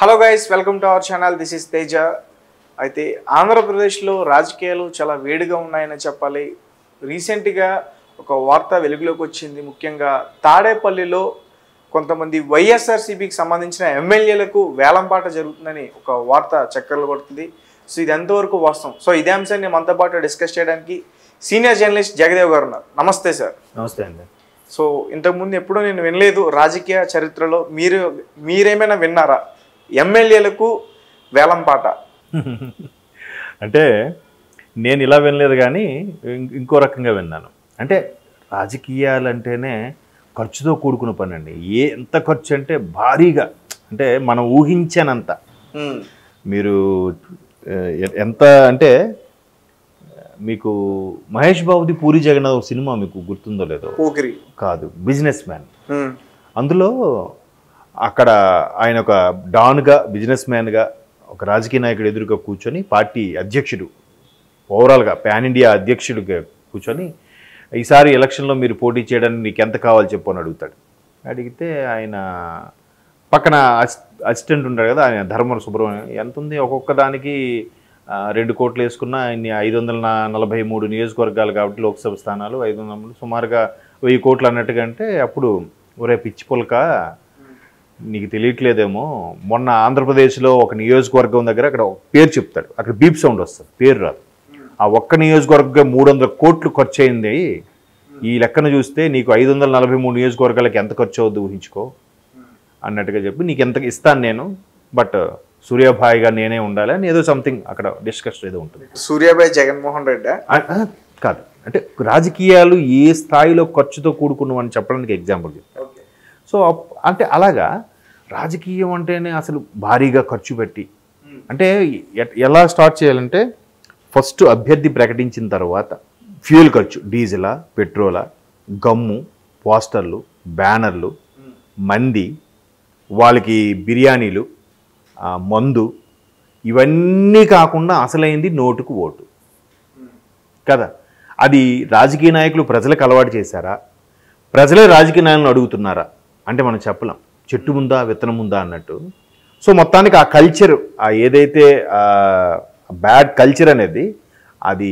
Hello guys, welcome to our channel. This is Teja. అయితే ఆంధ్రప్రదేశ్లో రాజకీయాలు చాలా వేడిగా ఉన్నాయని చెప్పాలి. రీసెంట్గా ఒక వార్త వెలుగులోకి వచ్చింది. ముఖ్యంగా తాడేపల్లిలో కొంతమంది వైఎస్ఆర్సీపీకి సంబంధించిన ఎమ్మెల్యేలకు వేలంపాట జరుగుతుందని ఒక వార్త చక్కర్లు కొడుతుంది. సో ఇది ఎంతవరకు వాస్తవం? సో ఇదే అంశాన్ని మనతో పాటు డిస్కస్ చేయడానికి సీనియర్ జర్నలిస్ట్ జగదేవ్ గారు ఉన్నారు. నమస్తే సార్. నమస్తే అండి. సో ఇంతకుముందు ఎప్పుడూ నేను వినలేదు రాజకీయ చరిత్రలో. మీరేమైనా విన్నారా ఎమ్మెల్యేలకు వేలంపాట? అంటే నేను ఇలా వినలేదు, కానీ ఇంకో రకంగా విన్నాను. అంటే రాజకీయాలు అంటేనే ఖర్చుతో కూడుకున్న పని అండి. ఎంత ఖర్చు అంటే భారీగా, అంటే మనం ఊహించనంత. మీరు ఎంత అంటే, మీకు మహేష్ బాబుది పూరి జగన్నాథ్ సినిమా మీకు గుర్తుందో లేదో, కాదు, బిజినెస్ మ్యాన్. అందులో అక్కడ ఆయన ఒక డాన్గా, బిజినెస్ మ్యాన్గా, ఒక రాజకీయ నాయకుడు ఎదురుగా కూర్చొని, పార్టీ అధ్యక్షుడు, ఓవరాల్గా పాన్ ఇండియా అధ్యక్షుడిగా కూర్చొని, ఈసారి ఎలక్షన్లో మీరు పోటీ చేయడానికి నీకు ఎంత కావాలి చెప్పు అని అడుగుతాడు. అడిగితే ఆయన పక్కన అసిస్టెంట్ ఉంటాడు కదా, ఆయన ధర్మవర సుబ్రహ్మణ్యం, ఎంత ఉంది ఒక్కొక్క దానికి 2 కోట్లు వేసుకున్న ఆయన్ని 543 నియోజకవర్గాలు కాబట్టి లోక్సభ స్థానాలు 500, సుమారుగా 1000 కోట్లు అన్నట్టుగా. అంటే అప్పుడు ఒరే పిచ్చి పుల్క, నీకు తెలియట్లేదేమో, మొన్న ఆంధ్రప్రదేశ్లో ఒక నియోజకవర్గం దగ్గర అక్కడ పేరు చెప్తాడు, అక్కడ బీప్ సౌండ్ వస్తుంది, పేరు రాదు. ఆ ఒక్క నియోజకవర్గం 300 కోట్లు ఖర్చు అయింది. ఈ లెక్కన చూస్తే నీకు 543 నియోజకవర్గాలకి ఎంత ఖర్చు అవుద్ది ఊహించుకో అన్నట్టుగా చెప్పి, నీకు ఎంత ఇస్తాను నేను, బట్ సూర్యాభాయిగా నేనే ఉండాలి అని ఏదో సంథింగ్ అక్కడ డిస్కస్ ఏదో ఉంటుంది. సూర్యాభాయ్ జగన్మోహన్ రెడ్డి కాదు, అంటే రాజకీయాలు ఏ స్థాయిలో ఖర్చుతో కూడుకున్నవని చెప్పడానికి ఎగ్జాంపుల్ చెప్తాను. సో అంటే అలాగా రాజకీయం అంటేనే అసలు భారీగా ఖర్చు పెట్టి, అంటే ఎలా స్టార్ట్ చేయాలంటే, ఫస్ట్ అభ్యర్థి ప్రకటించిన తర్వాత ఫ్యూయల్ ఖర్చు, డీజిలా, పెట్రోలా, గమ్ము, పోస్టర్లు, బ్యానర్లు, మంది, వాళ్ళకి బిర్యానీలు, మందు, ఇవన్నీ కాకుండా అసలైంది నోటుకు ఓటు కదా. అది రాజకీయ నాయకులు ప్రజలకు అలవాటు చేశారా, ప్రజలే రాజకీయ నాయకులను అడుగుతున్నారా అంటే మనం చెప్పలేం. చెట్టు ముందా విత్తనం ముందా అన్నట్టు. సో మొత్తానికి ఆ కల్చర్, ఆ ఏదైతే బ్యాడ్ కల్చర్ అనేది, అది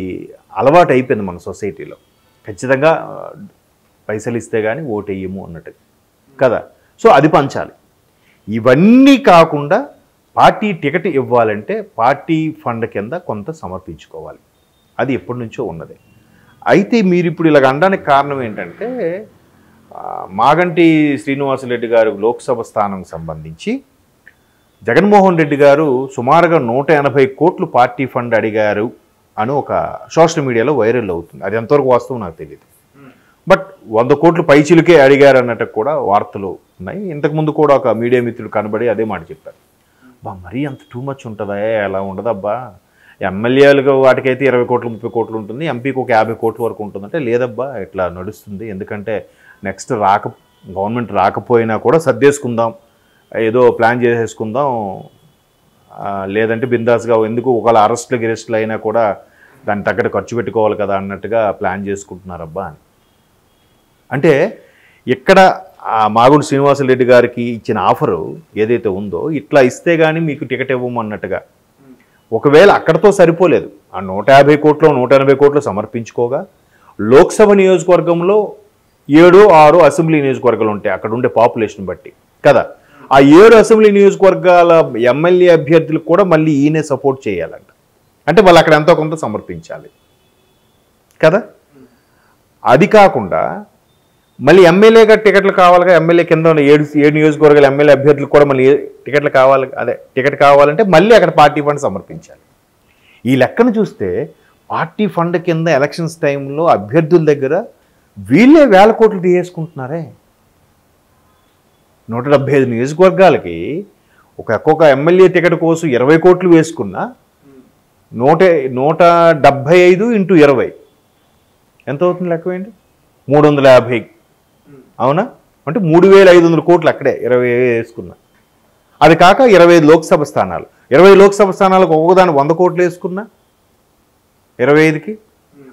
అలవాటు అయిపోయింది మన సొసైటీలో. ఖచ్చితంగా పైసలు ఇస్తే కానీ ఓటు వేయము అన్నట్టు కదా. సో అది పంచాలి. ఇవన్నీ కాకుండా పార్టీ టికెట్ ఇవ్వాలంటే పార్టీ ఫండ్ కింద కొంత సమర్పించుకోవాలి. అది ఎప్పటి నుంచో ఉన్నదే. అయితే మీరు ఇప్పుడు ఇలాగ అనడానికి కారణం ఏంటంటే, మాగంటి శ్రీనివాసరెడ్డి గారు లోక్సభ స్థానం సంబంధించి జగన్మోహన్ రెడ్డి గారు సుమారుగా 180 కోట్లు పార్టీ ఫండ్ అడిగారు అని ఒక సోషల్ మీడియాలో వైరల్ అవుతుంది. అది ఎంతవరకు వాస్తవం నాకు తెలియదు. బట్ 100 కోట్లు పైచిలుకే అడిగారు అన్నట్టు కూడా వార్తలు ఉన్నాయి. ఇంతకుముందు కూడా ఒక మీడియా మిత్రుడు కనబడి అదే మాట చెప్పారు. మరీ అంత టూ మచ్ ఉంటుందా? అలా ఉండదబ్బా, ఎమ్మెల్యేలుగా వాటికైతే 20 కోట్లు 30 కోట్లు ఉంటుంది, ఎంపీకి ఒక 50 కోట్ల వరకు ఉంటుందంటే, లేదబ్బా ఇట్లా నడుస్తుంది, ఎందుకంటే నెక్స్ట్ గవర్నమెంట్ రాకపోయినా కూడా సర్దేసుకుందాం, ఏదో ప్లాన్ చేసేసుకుందాం, లేదంటే బిందాస్గా, ఎందుకు ఒకవేళ అరెస్టులు అయినా కూడా దాన్ని తగ్గట్టు ఖర్చు పెట్టుకోవాలి కదా అన్నట్టుగా ప్లాన్ చేసుకుంటున్నారబ్బా అని. అంటే ఇక్కడ మాగుంటి శ్రీనివాసరెడ్డి గారికి ఇచ్చిన ఆఫరు ఏదైతే ఉందో, ఇట్లా ఇస్తే కానీ మీకు టికెట్ ఇవ్వమన్నట్టుగా. ఒకవేళ అక్కడతో సరిపోలేదు, ఆ 150 కోట్లు 180 కోట్లు సమర్పించుకోగా, లోక్సభ నియోజకవర్గంలో 7-6 అసెంబ్లీ నియోజకవర్గాలు ఉంటాయి అక్కడ ఉండే పాపులేషన్ బట్టి కదా. ఆ 7 అసెంబ్లీ నియోజకవర్గాల ఎమ్మెల్యే అభ్యర్థులకు కూడా మళ్ళీ ఈయనే సపోర్ట్ చేయాలంట. అంటే వాళ్ళు అక్కడ ఎంతో కొంత సమర్పించాలి కదా. అది కాకుండా మళ్ళీ ఎమ్మెల్యేగా టికెట్లు కావాలిగా, ఎమ్మెల్యే కింద ఉన్న 7 నియోజకవర్గాల ఎమ్మెల్యే అభ్యర్థులకు కూడా మళ్ళీ టికెట్లు కావాలి. టికెట్ కావాలంటే మళ్ళీ అక్కడ పార్టీ ఫండ్ సమర్పించాలి. ఈ లెక్కను చూస్తే పార్టీ ఫండ్ కింద ఎలక్షన్స్ టైంలో అభ్యర్థుల దగ్గర వీళ్ళే 1000 కోట్లు తీసేసుకుంటున్నారే. 175 నియోజకవర్గాలకి ఒక్కొక్క ఎమ్మెల్యే టికెట్ కోసం 20 కోట్లు వేసుకున్నా 175 × 20 ఎంత అవుతుంది లెక్క ఏంటి? 350. అవునా? అంటే 3500 కోట్లు అక్కడే 20 వేసుకున్నా. అది కాక 25 లోక్సభ స్థానాలు, 20 లోక్సభ స్థానాలకు ఒక్కొక్కదాన్ని 100 కోట్లు వేసుకున్నా 25కి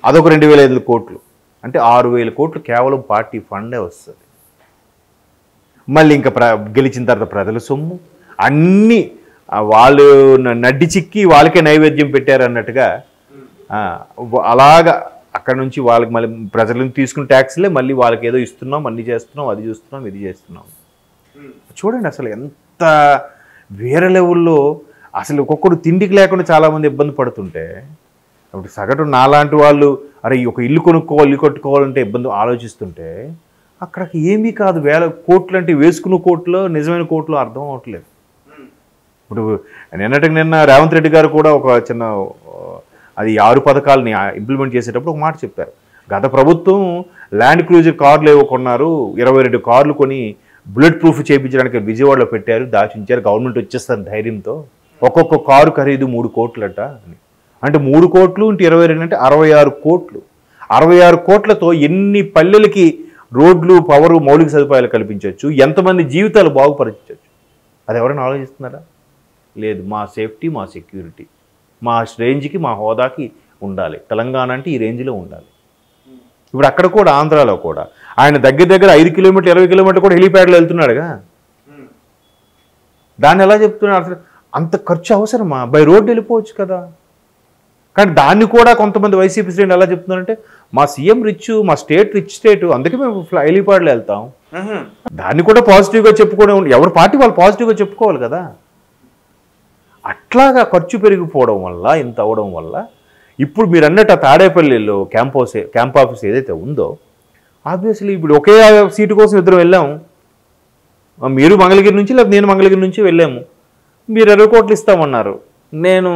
అదొక 2500 కోట్లు. అంటే 6000 కోట్లు కేవలం పార్టీ ఫండే వస్తుంది. మళ్ళీ ఇంకా గెలిచిన తర్వాత ప్రజల సొమ్ము, అన్నీ వాళ్ళు నడ్డి చిక్కి వాళ్ళకే నైవేద్యం పెట్టారు అన్నట్టుగా అలాగా అక్కడ నుంచి వాళ్ళకి మళ్ళీ ప్రజల నుంచి తీసుకున్న ట్యాక్స్లే మళ్ళీ వాళ్ళకి ఏదో ఇస్తున్నాం, అన్ని చేస్తున్నాం, అది చూస్తున్నాం, ఇది చేస్తున్నాం. చూడండి అసలు ఎంత వేరే లెవెల్లో. అసలు ఒక్కొక్కడు తిండికి లేకుండా చాలామంది ఇబ్బంది పడుతుంటే అప్పుడు సగటు నాలాంటి వాళ్ళు అరే ఒక ఇల్లు కొనుక్కోవాలి, ఇల్లు కట్టుకోవాలంటే ఇబ్బంది ఆలోచిస్తుంటే అక్కడికి ఏమీ కాదు. వేల కోట్లు అంటే వేసుకున్న కోట్లు నిజమైన కోట్లు అర్థం అవ్వట్లేదు. ఇప్పుడు నిన్న రేవంత్ రెడ్డి గారు కూడా ఒక చిన్న అది 6 పథకాలని ఇంప్లిమెంట్ చేసేటప్పుడు ఒక మాట చెప్పారు. గత ప్రభుత్వం ల్యాండ్ క్రూజర్ కార్లు ఏవో కొన్నారు, 22 కార్లు కొని బుల్లెట్ ప్రూఫ్ చేయించడానికి విజయవాడలో పెట్టారు, దాచించారు, గవర్నమెంట్ వచ్చేస్తారు ధైర్యంతో. ఒక్కొక్క కారు ఖరీదు 3 కోట్లట అని. అంటే 3 కోట్లు ఇంటి 22 అంటే 66 కోట్లు. 66 కోట్లతో ఎన్ని పల్లెలకి రోడ్లు, పవరు, మౌలిక సదుపాయాలు కల్పించవచ్చు, ఎంతమంది జీవితాలు బాగుపరచవచ్చు. అది ఎవరైనా ఆలోచిస్తున్నారా? లేదు. మా సేఫ్టీ, మా సెక్యూరిటీ, మా రేంజ్కి, మా హోదాకి ఉండాలి. తెలంగాణ అంటే ఈ రేంజ్లో ఉండాలి. ఇప్పుడు అక్కడ కూడా ఆంధ్రాలో కూడా ఆయన దగ్గర 5 కిలోమీటర్లు 20 కిలోమీటర్లు కూడా హెలిప్యాడ్లో వెళ్తున్నాడుగా. దాన్ని ఎలా చెప్తున్నారు? అసలు అంత ఖర్చు అవసరమా? బై రోడ్డు వెళ్ళిపోవచ్చు కదా. కానీ దాన్ని కూడా కొంతమంది వైసీపీ శ్రేణులు ఎలా చెప్తున్నారంటే మా సీఎం రిచ్, మా స్టేట్ రిచ్ స్టేట్, అందుకే మేము హెలిప్యాడ్లో వెళ్తాం. దాన్ని కూడా పాజిటివ్గా చెప్పుకోవడం, ఎవరి పార్టీ వాళ్ళు పాజిటివ్గా చెప్పుకోవాలి కదా. అట్లాగా ఖర్చు పెరిగిపోవడం వల్ల, ఇంత అవ్వడం వల్ల ఇప్పుడు మీరు అన్నట్టు ఆ తాడేపల్లిలో క్యాంప్ ఆఫీస్ ఏదైతే ఉందో ఆబ్వియస్లీ ఇప్పుడు ఒకే సీటు కోసం ఇద్దరు వెళ్ళాము. మీరు మంగళగిరి నుంచి లేదా నేను మంగళగిరి నుంచి వెళ్ళాము. మీరు 20 కోట్లు ఇస్తామన్నారు, నేను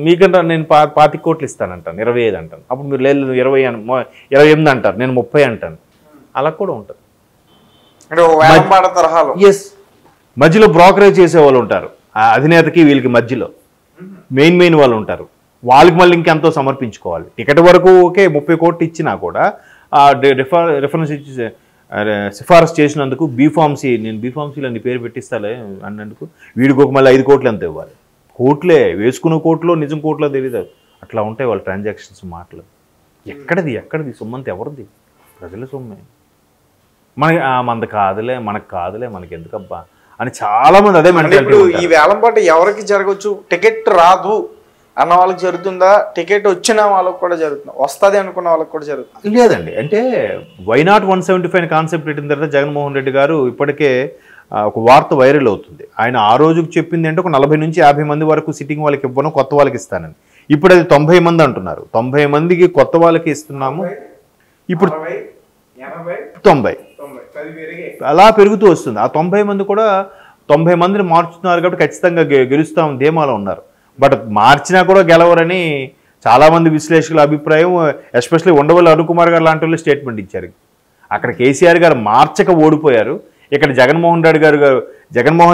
మీకంటే నేను 25 కోట్లు ఇస్తానంటాను, 25 అంటాను. అప్పుడు మీరు లేదు 28 అంటారు, నేను 30 అంటాను. అలా కూడా ఉంటుంది. ఎస్, మధ్యలో బ్రోకరేజ్ చేసేవాళ్ళు ఉంటారు, ఆ అధినేతకి వీళ్ళకి మధ్యలో మెయిన్ వాళ్ళు ఉంటారు. వాళ్ళకి మళ్ళీ ఇంకెంతో సమర్పించుకోవాలి. టికెట్ వరకు ఓకే 30 కోట్లు ఇచ్చినా కూడా రిఫరెన్స్ ఇచ్చి సిఫారసు చేసినందుకు బీఫార్మసీ, నేను బీఫార్మసీలో నీ పేరు పెట్టిస్తాలే అన్నందుకు వీడికి ఒక మళ్ళీ 5 కోట్లు ఎంత ఇవ్వాలి. కోట్లే, వేసుకున్న కోట్లో నిజం కోట్లో తెలియదు. అట్లా ఉంటాయి వాళ్ళ ట్రాన్సాక్షన్స్, మాటలు. ఎక్కడిది సొమ్మంత ఎవరిది? ప్రజల సొమ్మే. మనది కాదులే, మనకు కాదులే, మనకి ఎందుకబ్బా అని చాలామంది అదే మెంటాలిటీ. ఈ వేలంపాట ఎవరికి జరగచ్చు? టికెట్ రాదు అన్న వాళ్ళకి జరుగుతుందా? టికెట్ వచ్చిన వాళ్ళకి కూడా జరుగుతుందా? వస్తుంది అనుకున్న వాళ్ళకి కూడా జరుగుతుంది? లేదండి. అంటే వైనాట్ 175 కాన్సెప్ట్ పెట్టిన తర్వాత జగన్మోహన్ రెడ్డి గారు ఇప్పటికే ఒక వార్త వైరల్ అవుతుంది. ఆయన ఆ రోజుకు చెప్పింది అంటే ఒక 40 నుంచి 50 మంది వరకు సిట్టింగ్ వాళ్ళకి ఇవ్వను, కొత్త వాళ్ళకి ఇస్తానని. ఇప్పుడు అది 90 మంది అంటున్నారు. 90 మందికి కొత్త వాళ్ళకి ఇస్తున్నాము. ఇప్పుడు 90 అలా పెరుగుతూ వస్తుంది. ఆ 90 మంది కూడా 90 మందిని మార్చుతున్నారు కాబట్టి ఖచ్చితంగా గెలుస్తాం ధీమాలో ఉన్నారు. బట్ మార్చినా కూడా గెలవరని చాలామంది విశ్లేషకుల అభిప్రాయం. ఎస్పెషల్లీ ఉండవల్లి అరుణ్ కుమార్ గారు లాంటి వాళ్ళు స్టేట్మెంట్ ఇచ్చారు. అక్కడ కేసీఆర్ గారు మార్చక ఓడిపోయారు, ఇక్కడ జగన్మోహన్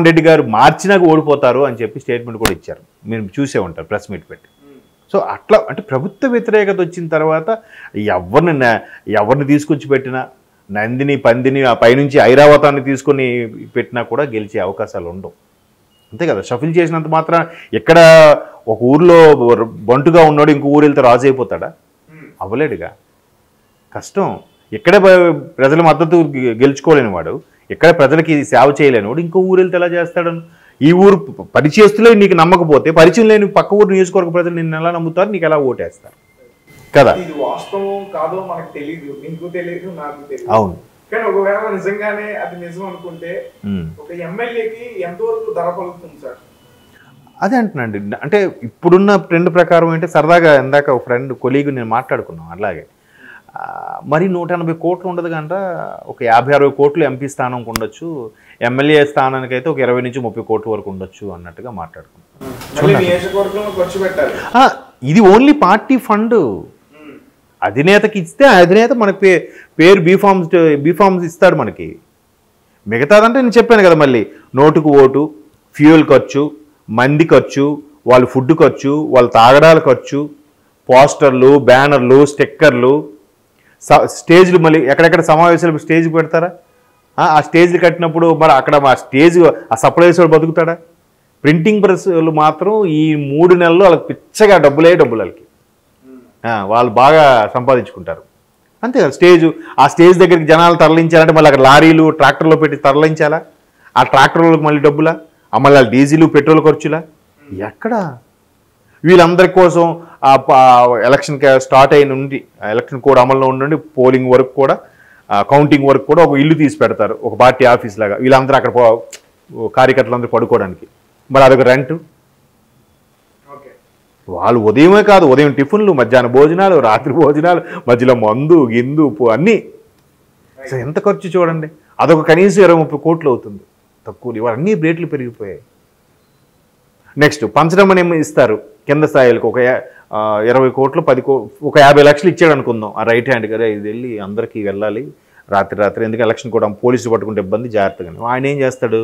రెడ్డి గారు మార్చినాక ఓడిపోతారు అని చెప్పి స్టేట్మెంట్ కూడా ఇచ్చారు. మీరు చూసే ఉంటారు ప్రెస్ మీట్ పెట్టి. సో అట్లా అంటే ప్రభుత్వ వ్యతిరేకత వచ్చిన తర్వాత ఎవరిని తీసుకొచ్చి పెట్టినా, నందిని పందిని ఆ పైనుంచి ఐరావతాన్ని తీసుకొని పెట్టినా కూడా గెలిచే అవకాశాలు ఉండవు. అంతే కదా. షఫిల్ చేసినంత మాత్రం ఎక్కడ ఒక ఊర్లో బంటుగా ఉన్నాడు ఇంకో ఊరు వెళ్తే రాజు అయిపోతాడా? అవ్వలేడుగా. కష్టం. ఇక్కడే ప్రజల మద్దతు గెలుచుకోలేని వాడు, ఇక్కడ ప్రజలకి సేవ చేయలేని వాడు ఇంకో ఊరు వెళ్తే ఎలా చేస్తాడు? ఈ ఊరు పరిచయస్తులే నీకు నమ్మకపోతే పరిచయం లేని పక్క ఊరు నియోజకవర్గ ప్రజలు నిన్ను ఎలా నమ్ముతారు, నీకు ఎలా ఓటేస్తారు కదా. వాస్తవం కాదో మనకు తెలియదు, నీకు తెలియదు, నాకు తెలియదు. అవును. కానీ ఒకవేళ నిజంగానే అది నిజం అనుకుంటే ఒక ఎమ్మెల్యేకి ఎంతవరకు ధర పలుకుతుంది సార్? అదే అంటున్నాండి. అంటే ఇప్పుడున్న ట్రెండ్ ప్రకారం అంటే సరదాగా ఇందాక ఒక ఫ్రెండ్ కొలీగ్ నేను మాట్లాడుకున్నాం. అలాగే మరి 180 కోట్లు ఉండదు కంట, ఒక 50-60 కోట్లు ఎంపీ స్థానంకి ఉండొచ్చు, ఎమ్మెల్యే స్థానానికి అయితే ఒక 20 నుంచి 30 కోట్ల వరకు ఉండొచ్చు అన్నట్టుగా మాట్లాడుకున్నాం. ఇది ఓన్లీ పార్టీ ఫండ్. అధినేతకి ఇస్తే అధినేత మనకి పేరు బీఫార్మ్స్ ఇస్తాడు మనకి. మిగతాదంటే నేను చెప్పాను కదా, మళ్ళీ నోటుకు ఓటు, ఫ్యూయల్ ఖర్చు, మంది ఖర్చు, వాళ్ళ ఫుడ్ ఖర్చు, వాళ్ళ తాగడాల ఖర్చు, పోస్టర్లు, బ్యానర్లు, స్టిక్కర్లు, స్టేజ్లు. మళ్ళీ ఎక్కడెక్కడ సమావేశాలు స్టేజ్ పెడతారా? ఆ స్టేజ్లు కట్టినప్పుడు మరి అక్కడ మా స్టేజ్ ఆ సప్లైస్ వాడు బతుకుతాడా? ప్రింటింగ్ ప్రెస్లు మాత్రం ఈ 3 నెలలు వాళ్ళకి పిచ్చగా డబ్బులు వాళ్ళకి వాళ్ళు బాగా సంపాదించుకుంటారు. అంతే కదా. ఆ స్టేజ్ దగ్గరికి జనాలు తరలించాలంటే మళ్ళీ అక్కడ లారీలు ట్రాక్టర్లో పెట్టి తరలించాలా? ఆ ట్రాక్టర్లకు మళ్ళీ డబ్బులా? మళ్ళీ డీజిల్ పెట్రోల్ ఖర్చులా? ఎక్కడ వీళ్ళందరి కోసం ఎలక్షన్ స్టార్ట్ అయిన నుండి ఎలక్షన్ కోడ్ అమల్లో ఉండి పోలింగ్ వరకు కూడా కౌంటింగ్ వరకు కూడా ఒక ఇల్లు తీసి పెడతారు, ఒక పార్టీ ఆఫీస్ లాగా. వీళ్ళందరూ అక్కడ కార్యకర్తలందరూ పడుకోవడానికి. మరి అదొక రెంట్. వాళ్ళు ఉదయమే కాదు, ఉదయం టిఫిన్లు, మధ్యాహ్నం భోజనాలు, రాత్రి భోజనాలు, మధ్యలో మందు గిందు అన్నీ. ఎంత ఖర్చు చూడండి. అదొక కనీసం 20-30 కోట్లు అవుతుంది. తక్కువ. ఇవన్నీ రేట్లు పెరిగిపోయాయి. నెక్స్ట్ పంచడం అని ఇస్తారు కింద స్థాయిలకు. ఒక 20 కోట్లు 10 ఒక 50 లక్షలు ఇచ్చాడు అనుకుందాం. ఆ రైట్ హ్యాండ్ కదా, ఇది వెళ్ళి అందరికీ వెళ్ళాలి రాత్రి. ఎందుకంటే ఎలక్షన్ కూడా పోలీసులు పట్టుకుంటే ఇబ్బంది, జాగ్రత్తగా. ఆయన ఏం చేస్తాడు,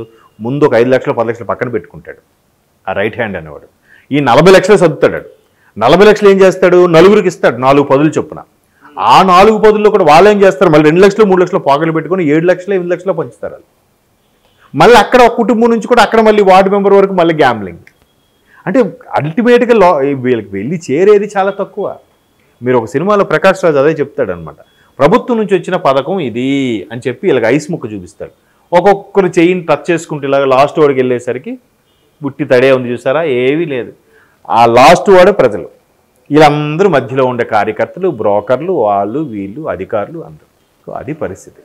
ముందు ఒక 5 లక్షలు 10 లక్షలు పక్కన పెట్టుకుంటాడు ఆ రైట్ హ్యాండ్ అనేవాడు. ఈ 40 లక్షలు సర్దుతాడు. 40 లక్షలు ఏం చేస్తాడు, నలుగురికి ఇస్తాడు 4 పదులు చొప్పున. ఆ 4 పదుల్లో కూడా వాళ్ళు ఏం చేస్తారు, మళ్ళీ 2 లక్షలు 3 లక్షలు పాకెట్లు పెట్టుకొని 7 లక్షలు 8 లక్షలు పంచుతారు. మళ్ళీ అక్కడ ఒక కుటుంబం నుంచి కూడా అక్కడ మళ్ళీ వార్డు మెంబర్ వరకు మళ్ళీ గ్యాంబ్లింగ్. అంటే అల్టిమేట్గా వీళ్ళకి వెళ్ళి చేరేది చాలా తక్కువ. మీరు ఒక సినిమాలో ప్రకాష్ రాజ్ అదే చెప్తాడనమాట. ప్రభుత్వం నుంచి వచ్చిన పథకం ఇది అని చెప్పి వీళ్ళకి ఐస్ ముక్క చూపిస్తాడు. ఒక్కొక్కరు చెయ్యిని టచ్ చేసుకుంటే ఇలాగ లాస్ట్ వాడికి వెళ్ళేసరికి బుట్టి తడే ఉంది చూసారా, ఏమీ లేదు. ఆ లాస్ట్ వాడే ప్రజలు. వీళ్ళందరూ మధ్యలో ఉండే కార్యకర్తలు, బ్రోకర్లు, వాళ్ళు వీళ్ళు అధికారులు అందరూ. సో అది పరిస్థితి.